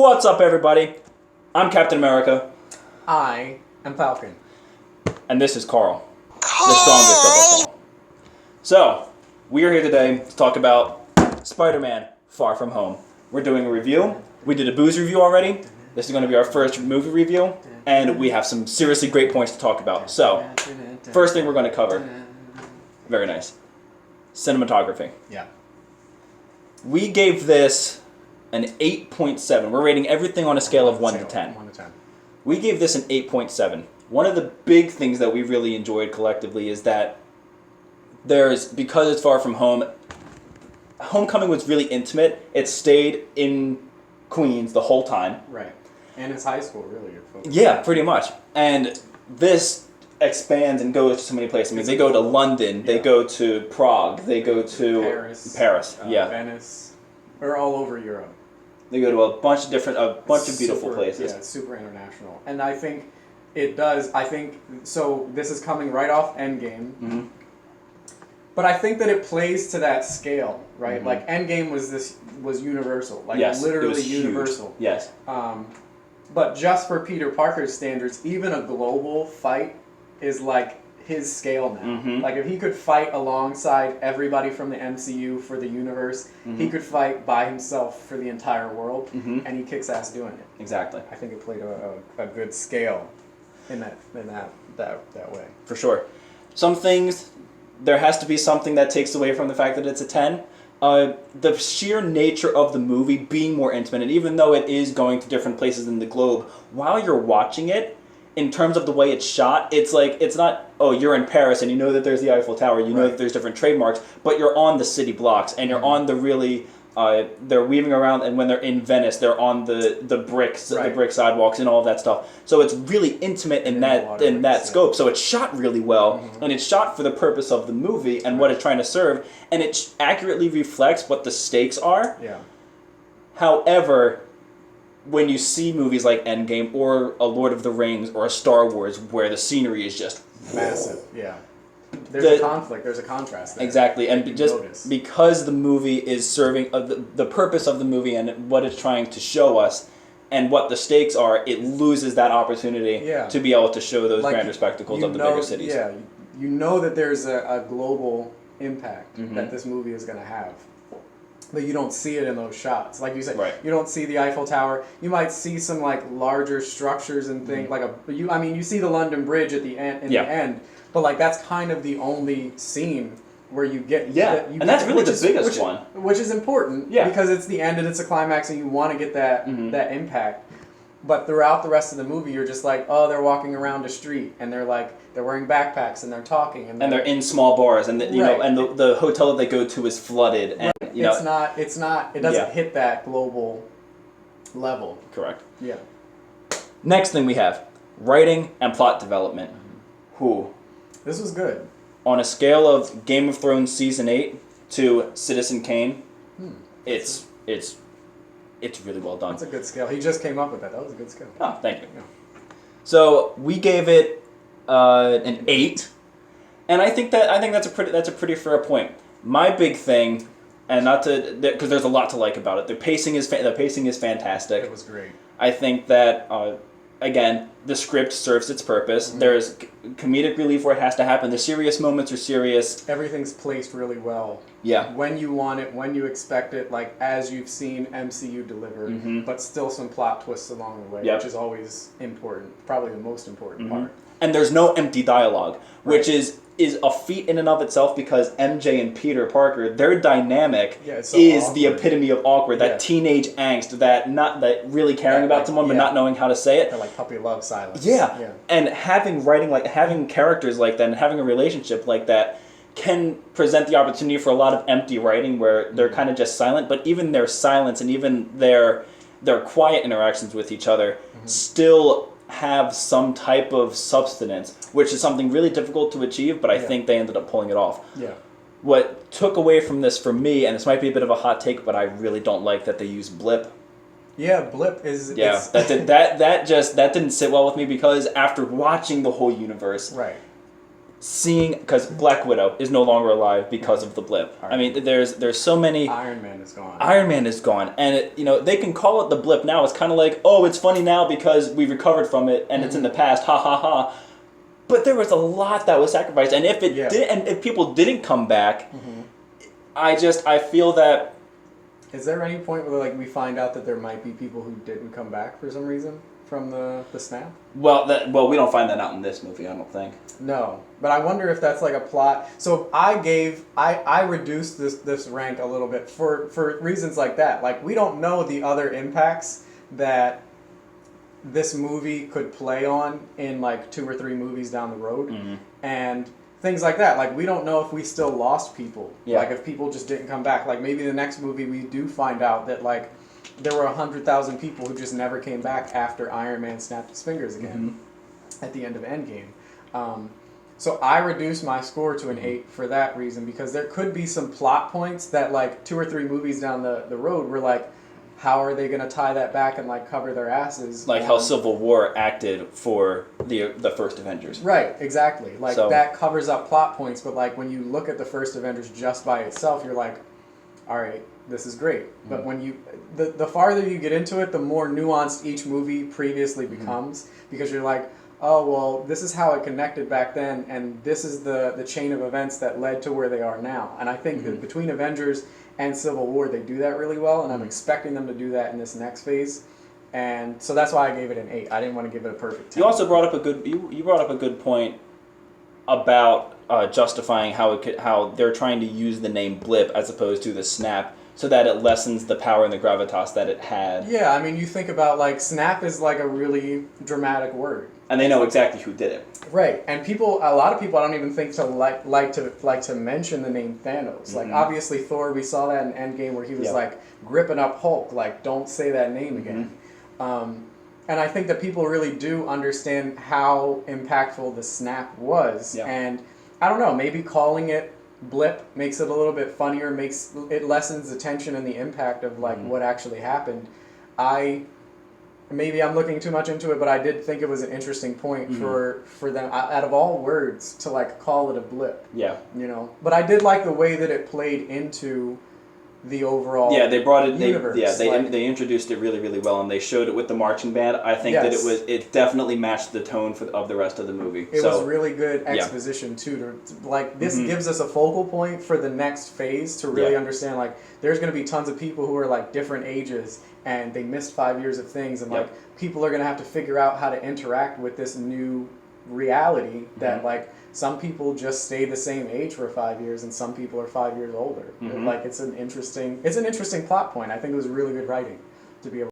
What's up, everybody? I'm Captain America. I am Falcon. And this is Carl, the strongest of us all. So, we are here today to talk about Spider-Man Far From Home. We're doing a review. We did a booze review already. This is going to be our first movie review. And we have some seriously great points to talk about. So, first thing we're going to cover. Very nice. Cinematography. Yeah. We gave this an 8.7. We're rating everything on a scale of 1 to 10. 1 to 10. We gave this an 8.7. One of the big things that we really enjoyed collectively is that because it's Far From Home, Homecoming was really intimate. It stayed in Queens the whole time. Right. And it's high school, really. Yeah, pretty much. And this expands and goes to so many places. I mean, they go to London, they go to Prague, they go to Paris, Venice. They're all over Europe. They go to a bunch of beautiful places. Yeah, it's super international. And I think it does, so this is coming right off Endgame. Mm-hmm. But I think that it plays to that scale, right? Mm-hmm. Like Endgame was universal, like yes, literally it was universal. Huge. Yes. But just for Peter Parker's standards, even a global fight is like his scale now. Mm-hmm. Like if he could fight alongside everybody from the MCU for the universe, he could fight by himself for the entire world, and he kicks ass doing it. Exactly. I think it played a good scale in that way. For sure. Some things, there has to be something that takes away from the fact that it's a 10. The sheer nature of the movie being more intimate, and even though it is going to different places in the globe, while you're watching it, in terms of the way it's shot, it's like, it's not, oh, you're in Paris and you know that there's the Eiffel Tower, you know that there's different trademarks, but you're on the city blocks, and you're on the really, they're weaving around, and when they're in Venice, they're on the bricks, the brick sidewalks, and all of that stuff. So it's really intimate in that scope. So it's shot really well, and it's shot for the purpose of the movie and what it's trying to serve, and it accurately reflects what the stakes are. Yeah. However, when you see movies like Endgame or a Lord of the Rings or a Star Wars where the scenery is just massive, there's a conflict, there's a contrast there. Exactly, and because the movie is serving the purpose of the movie and what it's trying to show us and what the stakes are, it loses that opportunity to be able to show those grander spectacles of the bigger cities. Yeah, you know that there's a global impact that this movie is going to have. But you don't see it in those shots. Like you said, you don't see the Eiffel Tower. You might see some like larger structures and things you see the London Bridge at the end the end, but like that's kind of the only scene where you get and that's really the biggest one, which is important because it's the end and it's a climax and you want to get that that impact. But throughout the rest of the movie, you're just like, oh, they're walking around a street and they're wearing backpacks and they're talking and they're in small bars and the hotel that they go to is flooded and it doesn't hit that global level. Correct. Yeah. Next thing we have writing and plot development. This was good. On a scale of Game of Thrones season 8 to Citizen Kane, it's really well done. That's a good scale. He just came up with that. That was a good scale. Oh, thank you. Yeah. So we gave it an 8, and I think that's a pretty fair point. My big thing, and because there's a lot to like about it. The pacing is fantastic. It was great. I think that again, the script serves its purpose. There's comedic relief where it has to happen. The serious moments are serious. Everything's placed really well. Yeah. When you want it, when you expect it, like as you've seen MCU deliver, but still some plot twists along the way, which is always important. Probably the most important part. And there's no empty dialogue, which is a feat in and of itself because MJ and Peter Parker, their dynamic is awkward. The epitome of awkward. That teenage angst, that really caring about someone but not knowing how to say it. That like puppy love silence. Yeah. And having characters like that and having a relationship like that can present the opportunity for a lot of empty writing where they're kind of just silent, but even their silence and even their quiet interactions with each other still have some type of substance, which is something really difficult to achieve, but I think they ended up pulling it off. Yeah. What took away from this for me, and this might be a bit of a hot take, but I really don't like that they use blip. Yeah, blip is... Yeah, that didn't sit well with me because after watching the whole universe, seeing, because Black Widow is no longer alive because of the blip. I mean, there's so many. Iron Man is gone. Iron Man is gone, and they can call it the blip now. It's kind of like, oh, it's funny now because we recovered from it, and it's in the past. Ha ha ha. But there was a lot that was sacrificed, and if it did, and if people didn't come back, I feel that. Is there any point where we find out that there might be people who didn't come back for some reason from the snap? Well, we don't find that out in this movie, I don't think. No, but I wonder if that's a plot. So I reduced this rank a little bit for reasons like that. We don't know the other impacts that this movie could play on in 2 or 3 movies down the road, and things like that. We don't know if we still lost people. If people just didn't come back. Maybe the next movie we do find out that there were 100,000 people who just never came back after Iron Man snapped his fingers again at the end of Endgame. So I reduced my score to an 8 for that reason, because there could be some plot points that 2 or 3 movies down the road were how are they going to tie that back and cover their asses? How Civil War acted for the first Avengers. Right, exactly. That covers up plot points, but when you look at the first Avengers just by itself, you're all right, this is great. But when you the farther you get into it, the more nuanced each movie previously becomes, because you're oh, well, this is how it connected back then, and this is the chain of events that led to where they are now. And I think that between Avengers and Civil War, they do that really well, and I'm expecting them to do that in this next phase. And so that's why I gave it an 8. I didn't want to give it a perfect 10. You also brought up a good point about justifying how they're trying to use the name blip as opposed to the snap, so that it lessens the power and the gravitas that it had. Yeah, I mean, you think about snap is a really dramatic word. And they know exactly who did it. Right, and a lot of people I don't even think to like to mention the name Thanos. Obviously Thor, we saw that in Endgame where he was gripping up Hulk. Don't say that name again. And I think that people really do understand how impactful the snap was. Yeah. And I don't know, maybe calling it blip makes it a little bit funnier, makes it lessens the tension and the impact of what actually happened. Maybe I'm looking too much into it, but I did think it was an interesting point for them, out of all words, to call it a blip. Yeah. But I did like the way that it played into the overall they brought it universe. They introduced it really, really well, and they showed it with the marching band. I think that it definitely matched the tone of the rest of the movie. It was really good exposition too. This gives us a focal point for the next phase to really understand there's going to be tons of people who are different ages and they missed 5 years of things, and people are going to have to figure out how to interact with this new reality that some people just stay the same age for 5 years, and some people are 5 years older. It's an interesting plot point. I think it was really good writing to be able.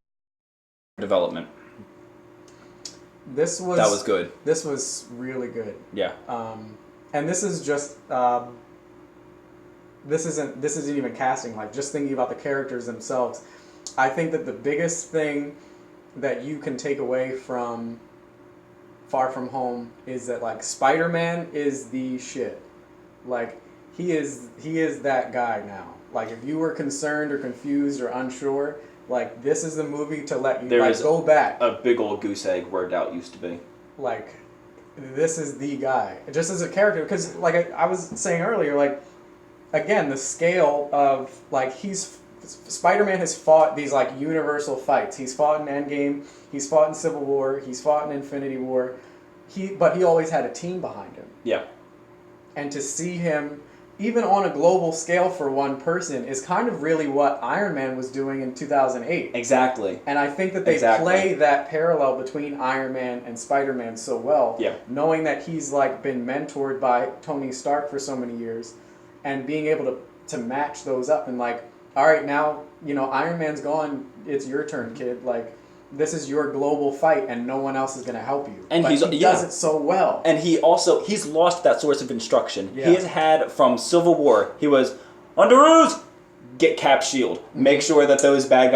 Development. That was good. This was really good. Yeah. And this is just this isn't even casting. Just thinking about the characters themselves, I think that the biggest thing that you can take away from Far From Home is that Spider-Man is the shit. He is that guy now. If you were concerned or confused or unsure, this is the movie to let you go back. A big old goose egg where doubt used to be. This is the guy, just as a character, because I was saying earlier, again, the scale of Spider-Man has fought these universal fights. He's fought in Endgame, he's fought in Civil War, he's fought in Infinity War. But he always had a team behind him. Yeah. And to see him, even on a global scale for one person, is kind of really what Iron Man was doing in 2008. Exactly. And I think that they play that parallel between Iron Man and Spider-Man so well. Yeah. Knowing that he's been mentored by Tony Stark for so many years, and being able to match those up and all right, now, Iron Man's gone, it's your turn, kid. This is your global fight, and no one else is going to help you. And he does it so well. And he's lost that source of instruction. Yeah. He has had, from Civil War, he was, Underoos! Get Cap Shield. Make sure that those bad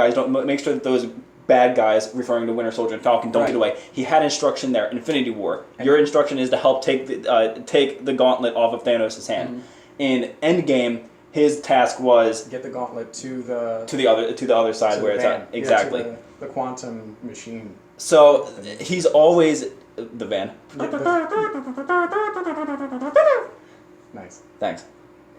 guys referring to Winter Soldier and Falcon, don't get away. He had instruction there. Infinity War. Your instruction is to help take the gauntlet off of Thanos' hand. In Endgame, his task was get the gauntlet to the other side where it's at. Exactly. the quantum machine. So he's always the van. Nice. Thanks.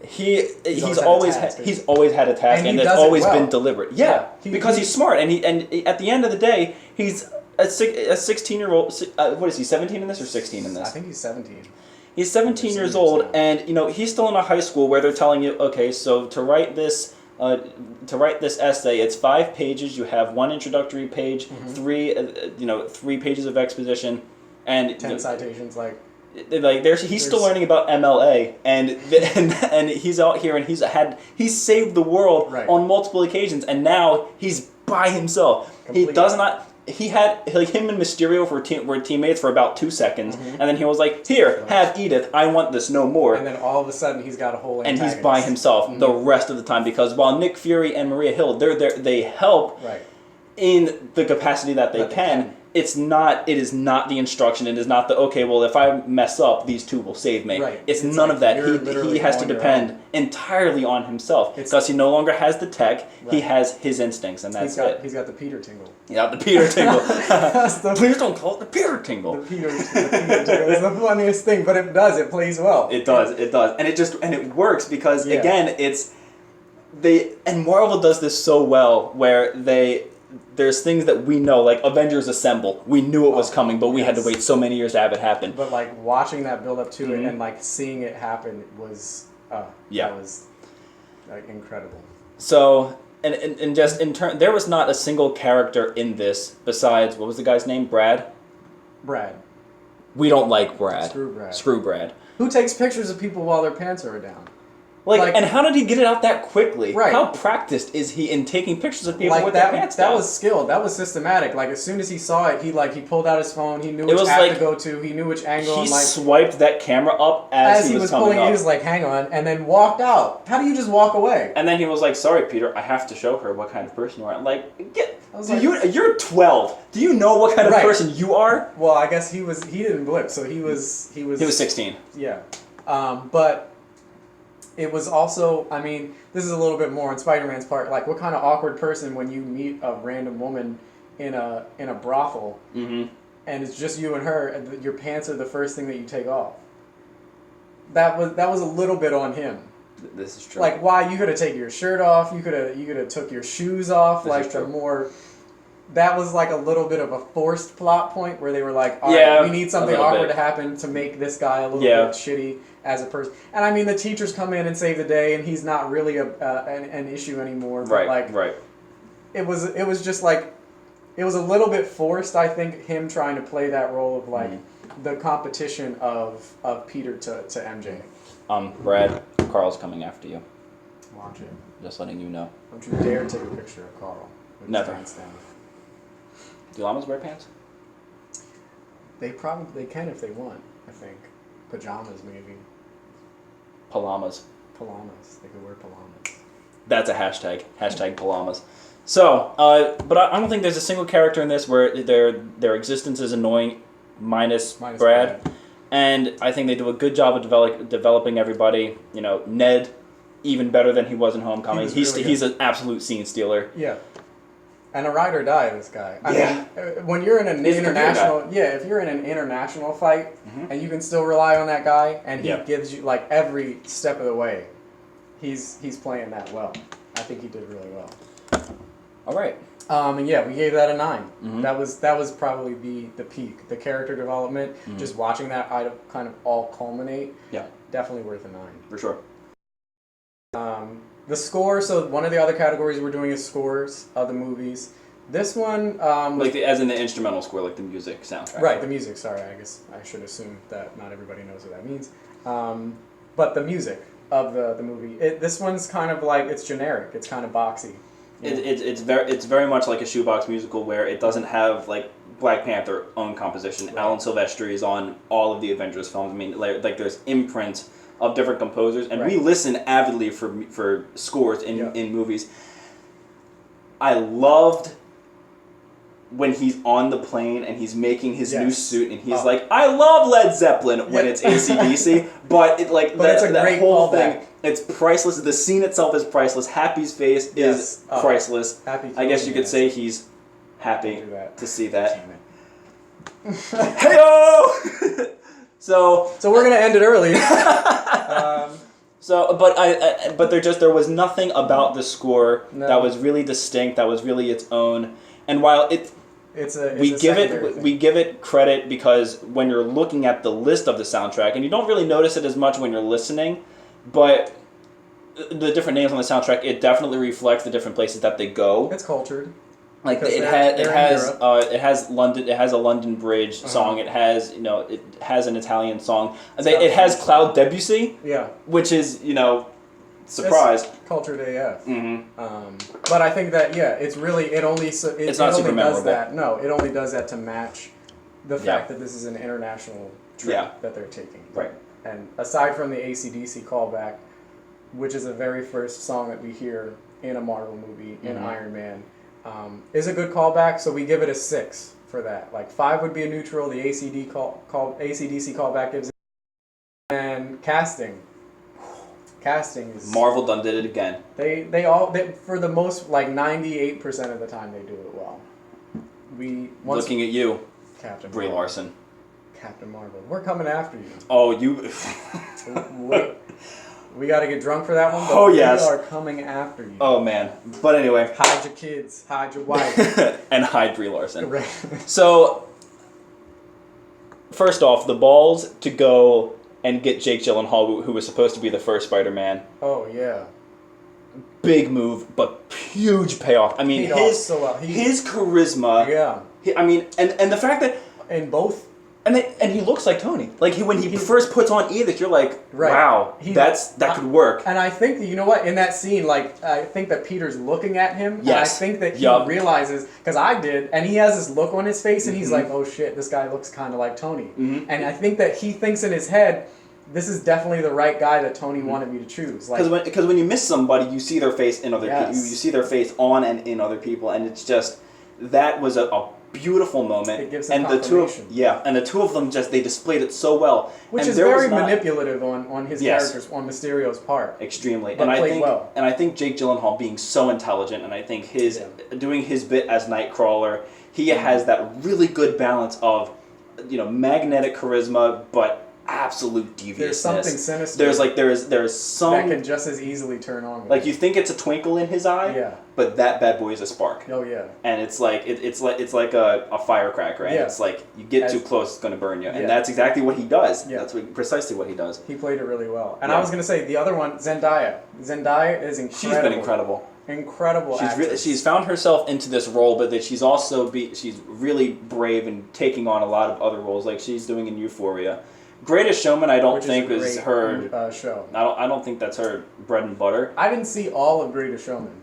He's always had a task, and it's always been deliberate. Yeah, because he's smart, and at the end of the day, he's a 16-year-old. What is he? 17 in this or 16 in this? I think he's 17. He's 17 years old, and he's still in a high school where they're telling you, okay, so to write this essay, it's 5 pages. You have 1 introductory page, 3 pages of exposition, and 10 citations. He's still learning about MLA, and he's out here and he's saved the world on multiple occasions, and now he's by himself. Completely. He does not. He had him and Mysterio were teammates for about 2 seconds, and then he was like, "Here, have Edith. I want this no more." And then all of a sudden, he's got a whole antagonist. And he's by himself the rest of the time, because while Nick Fury and Maria Hill, they're there, they help in the capacity that they can. It is not the instruction. It is not the, okay, well, if I mess up, these 2 will save me. Right. It's none of that. He has to depend entirely on himself, because he no longer has the tech. He has his instincts, and that's it. He's got the Peter tingle. Yeah, the Peter tingle. Please don't call it the Peter tingle. The Peter tingle is the funniest thing, but it does. It plays well. It does. And it works because again, and Marvel does this so well where there's things that we know, like Avengers Assemble. We knew it was coming, but we had to wait so many years to have it happen. But watching that build up to it and seeing it happen was that was incredible. So and just in turn, there was not a single character in this besides, what was the guy's name? Brad. We don't like Brad. Screw Brad. Who takes pictures of people while their pants are down? And how did he get it out that quickly? Right. How practiced is he in taking pictures of people with that, their pants down? That was skilled. That was systematic. As soon as he saw it, he pulled out his phone. He knew which app to go to. He knew which angle. He swiped that camera up as he was coming up. He was like, hang on, and then walked out. How do you just walk away? And then he was like, sorry, Peter, I have to show her what kind of person you are. You're 12. Do you know what kind of person you are? Well, I guess he didn't blip, so he was 16. Yeah. But it was also, this is a little bit more on Spider-Man's part, what kind of awkward person when you meet a random woman in a brothel, and it's just you and her, and your pants are the first thing that you take off. That was a little bit on him. This is true. Why you could have taken your shirt off, you could have took your shoes off, that was a little bit of a forced plot point where they were like, all right, we need something awkward to happen to make this guy a little bit shitty as a person. And the teachers come in and save the day, and he's not really an issue anymore. But right. It was just it was a little bit forced, I think, him trying to play that role of the competition of Peter to MJ. Brad, Carl's coming after you. Watch it. Just letting you know. Don't you dare take a picture of Carl. Never. Do llamas wear pants? They can if they want, I think. Pajamas, maybe. Palamas. They could wear palamas. That's a hashtag. Hashtag palamas. So, but I don't think there's a single character in this where their existence is annoying, minus Brad. And I think they do a good job of developing everybody. Ned, even better than he was in Homecoming. He's an absolute scene stealer. Yeah. And a ride or die, this guy. I mean, when you're in an international, if you're in an international fight and you can still rely on that guy, and he gives you every step of the way, he's playing that well. I think he did really well. All right. And we gave that a 9. That was probably the peak, the character development. Just watching that kind of all culminate. Yeah. Definitely worth a 9 for sure. The score, so one of the other categories we're doing is scores of the movies. This one... as in the instrumental score, the music soundtrack. Right, the music, sorry. I guess I should assume that not everybody knows what that means. But the music of the movie. This one's kind of it's generic. It's kind of boxy. It's very much like a shoebox musical where it doesn't have, Black Panther own composition. Right. Alan Silvestri is on all of the Avengers films. There's imprints of different composers, and we listen avidly for scores in movies. I loved when he's on the plane and he's making his new suit, and he's like, I love Led Zeppelin when it's AC/DC, but it's that whole thing, it's priceless. The scene itself is priceless. Happy's face is priceless. I guess you could say he's happy to see that. Damn it. Heyo! So we're gonna end it early. But there was nothing about the score that was really distinct, that was really its own. And while we give it credit because when you're looking at the list of the soundtrack, and you don't really notice it as much when you're listening, but the different names on the soundtrack, it definitely reflects the different places that they go. It's cultured. Like it has London. It has a London Bridge song. It has an Italian song. It has Cloud Debussy. Yeah. Which is surprise. It's cultured AF. Mm-hmm. But I think that it's really it's not super memorable. It only does that to match the fact that this is an international trip that they're taking. Right. And aside from the AC/DC callback, which is the very first song that we hear in a Marvel movie in Iron Man. Is a good callback, so we give it a 6 for that. Like 5 would be a neutral. The AC/DC callback gives it, and casting is Marvel done did it again. They for the most 98% of the time they do it well. Looking at you, Captain Brie Marvel. Larson, Captain Marvel. We're coming after you. Oh, you. Wait. We got to get drunk for that one, but we are coming after you. Oh, man. But anyway. Hide your kids. Hide your wife. And hide Brie Larson. Right. So, first off, the balls to go and get Jake Gyllenhaal, who was supposed to be the first Spider-Man. Oh, yeah. Big move, but huge payoff. I mean, his charisma. Yeah. And the fact that... In both... And he looks like Tony. Like when he first puts on Edith, you're like, wow, that could work. And I think that, you know what, in that scene, I think that Peter's looking at him. Yes. And I think that he realizes, because I did, and he has this look on his face, and he's like, oh shit, this guy looks kind of like Tony. Mm-hmm. And I think that he thinks in his head, this is definitely the right guy that Tony wanted me to choose. Because when you miss somebody, you see their face in other people. You see their face on and in other people, and it's just, that was a beautiful moment. It gives them and the two of them they displayed it so well. Which is very manipulative on his characters, on Mysterio's part. Extremely. But I think Jake Gyllenhaal being so intelligent, and I think doing his bit as Nightcrawler, he has that really good balance of magnetic charisma, but absolute deviousness. There's something sinister. There's some that can just as easily turn on. You think it's a twinkle in his eye, but that bad boy is a spark. Oh yeah. And it's like a firecracker, and it's like you get too close, it's gonna burn you, and that's exactly what he does. Yeah. That's precisely what he does. He played it really well. And I was gonna say the other one, Zendaya. Zendaya is incredible. She's been incredible. Incredible. She's found herself into this role, but that she's also she's really brave and taking on a lot of other roles, like she's doing in Euphoria. Greatest Showman, I don't think is her show. I don't think that's her bread and butter. I didn't see all of Greatest Showman.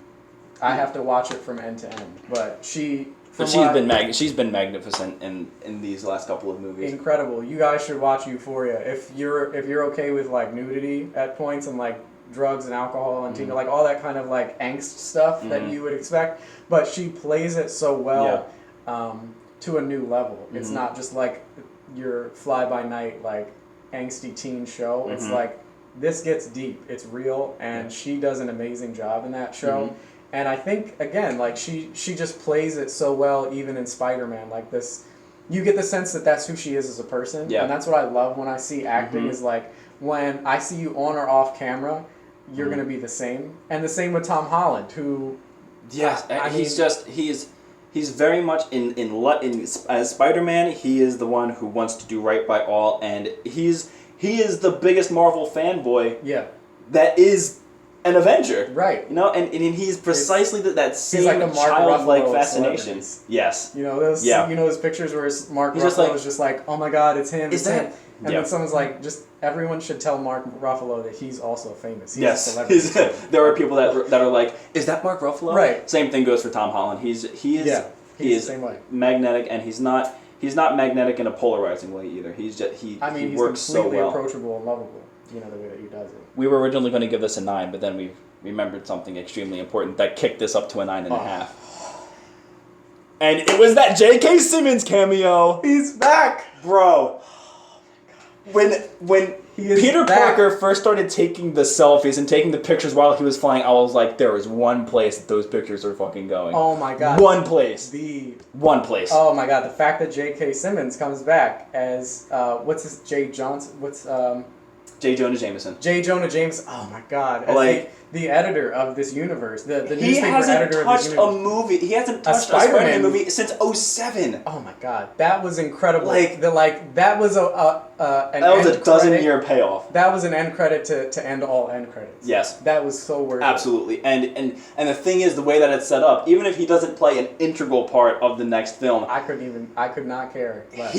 I have to watch it from end to end. But she's been magnificent in these last couple of movies. Incredible. You guys should watch Euphoria if you're okay with nudity at points and drugs and alcohol and all that kind of angst stuff that you would expect. But she plays it so well to a new level. It's not just your fly-by-night angsty teen show. It's this gets deep. It's real, and she does an amazing job in that show. And I think again, she just plays it so well, even in Spider-Man. This, you get the sense that that's who she is as a person, and that's what I love when I see acting. Is when I see you on or off camera, you're gonna be the same. And the same with Tom Holland, who He's very much as Spider-Man. He is the one who wants to do right by all, and he is the biggest Marvel fanboy. Yeah, that is an Avenger. Right. And he's precisely that same childlike fascination. Yes. Those pictures where Mark Ruffalo is just oh my God, it's him. Him. And then someone's just everyone should tell Mark Ruffalo that he's also famous. He's a celebrity. There are people that are like, is that Mark Ruffalo? Right. Same thing goes for Tom Holland. He is the same way. Magnetic, and he's not magnetic in a polarizing way either. He's works so well. He's completely approachable and lovable. The way that he does it. We were originally going to give this a 9, but then we remembered something extremely important that kicked this up to a 9.5. And it was that J.K. Simmons cameo. He's back, bro. When Peter Parker first started taking the selfies and taking the pictures while he was flying. I was like, there is one place that those pictures are fucking going. Oh my god. One place. One place. Oh my god, the fact that J.K. Simmons comes back as, what's his, J. Johnson, J. Jonah Jameson. J. Jonah Jameson. Oh my god. As the editor of this universe. The newspaper editor of this universe. He hasn't touched a Spider-Man movie since 2007. Oh my god. That was incredible. That was an a dozen-year payoff. That was an end credit to end all end credits. Yes. That was so worth it. Absolutely. And the thing is, the way that it's set up, even if he doesn't play an integral part of the next film, I could not care less.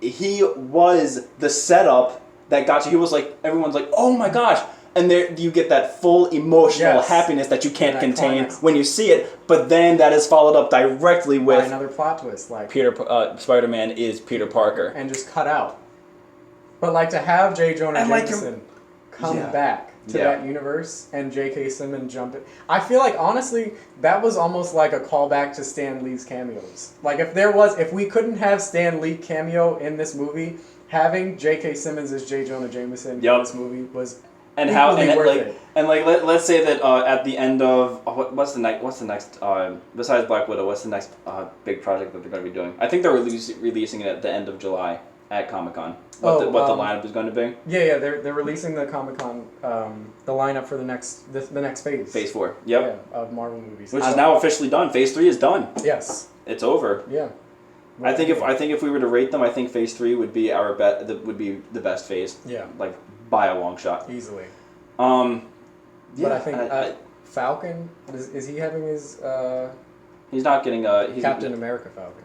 He was the setup that got you. He was like, everyone's like, oh my gosh. And there you get that full emotional happiness that you can't contain when you see it, but then that is followed up directly with another plot twist, like Spider-Man is Peter Parker, and just cut out. But like to have J. Jonah Jameson come back to that universe and J.K. Simmons jump in, I feel like honestly that was almost like a callback to Stan Lee's cameos. Like if we couldn't have Stan Lee cameo in this movie, having J.K. Simmons as J. Jonah Jameson in this movie was. Let's say that at the end of what's the next besides Black Widow, what's the next big project that they're going to be doing? I think they're releasing it at the end of July at Comic-Con. What the lineup is going to be? Yeah, they're releasing the Comic-Con the lineup for the next phase. Phase 4. Yep. Yeah, of Marvel movies. Which is now officially done. Phase 3 is done. Yes. It's over. Yeah. I think if we were to rate them, I think Phase 3 would be would be the best phase. Yeah. Like by a long shot. Easily. But I think Falcon is he having his? He's not getting Captain America Falcon.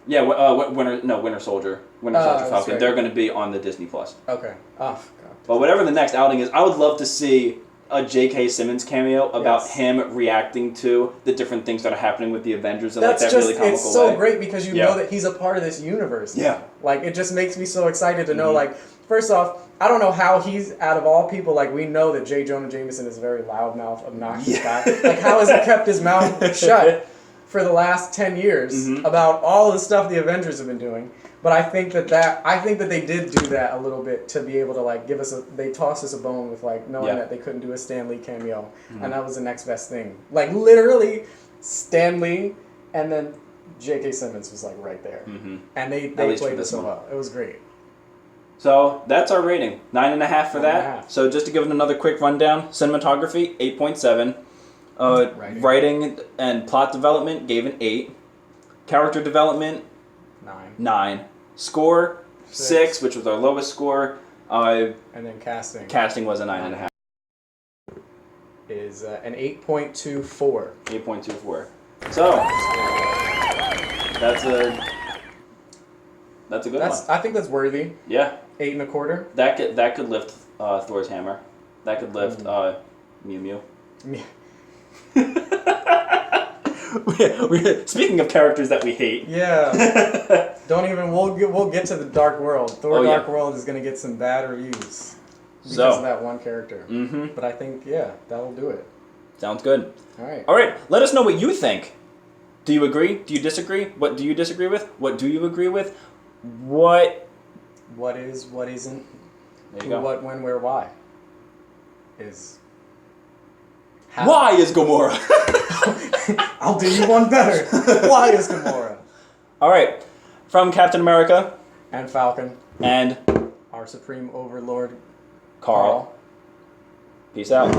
Yeah, Winter Soldier, Falcon. Right. They're going to be on the Disney Plus. Okay. Oh God. But whatever the next outing is, I would love to see a J.K. Simmons cameo about him reacting to the different things that are happening with the Avengers in really comical it's so great because you know that he's a part of this universe. Yeah. Like it just makes me so excited to know. Like first off, I don't know how he's out of all people. Like we know that J. Jonah Jameson is a very loudmouth, obnoxious guy. Like how has he kept his mouth shut for the last 10 years about all the stuff the Avengers have been doing? But I think that they did do that a little bit to be able to like give us they tossed us a bone with like knowing that they couldn't do a Stan Lee cameo, and that was the next best thing. Like literally, Stan Lee, and then J.K. Simmons was like right there, and they played this so well. It was great. So that's our rating, 9.5 for that. So just to give it another quick rundown: cinematography 8.7, writing and plot development gave an 8, character development 9. Score 6, which was our lowest score. And then casting. Casting was a 9.5. Is an 8.24. 8.24. So that's a good one. I think that's worthy. Yeah. 8.25. That could lift Thor's hammer. That could lift Mew Mew. Speaking of characters that we hate. Yeah. We'll get to the Dark World. Thor Dark World is going to get some bad reviews because of that one character. But I think that'll do it. Sounds good. All right. Let us know what you think. Do you agree? Do you disagree? What do you disagree with? What do you agree with? What is, what isn't? There you go. What, when, where, why? How? Why is Gamora? I'll do you one better. Why is Gamora? All right. From Captain America. And Falcon. And our Supreme Overlord, Carl. Peace out.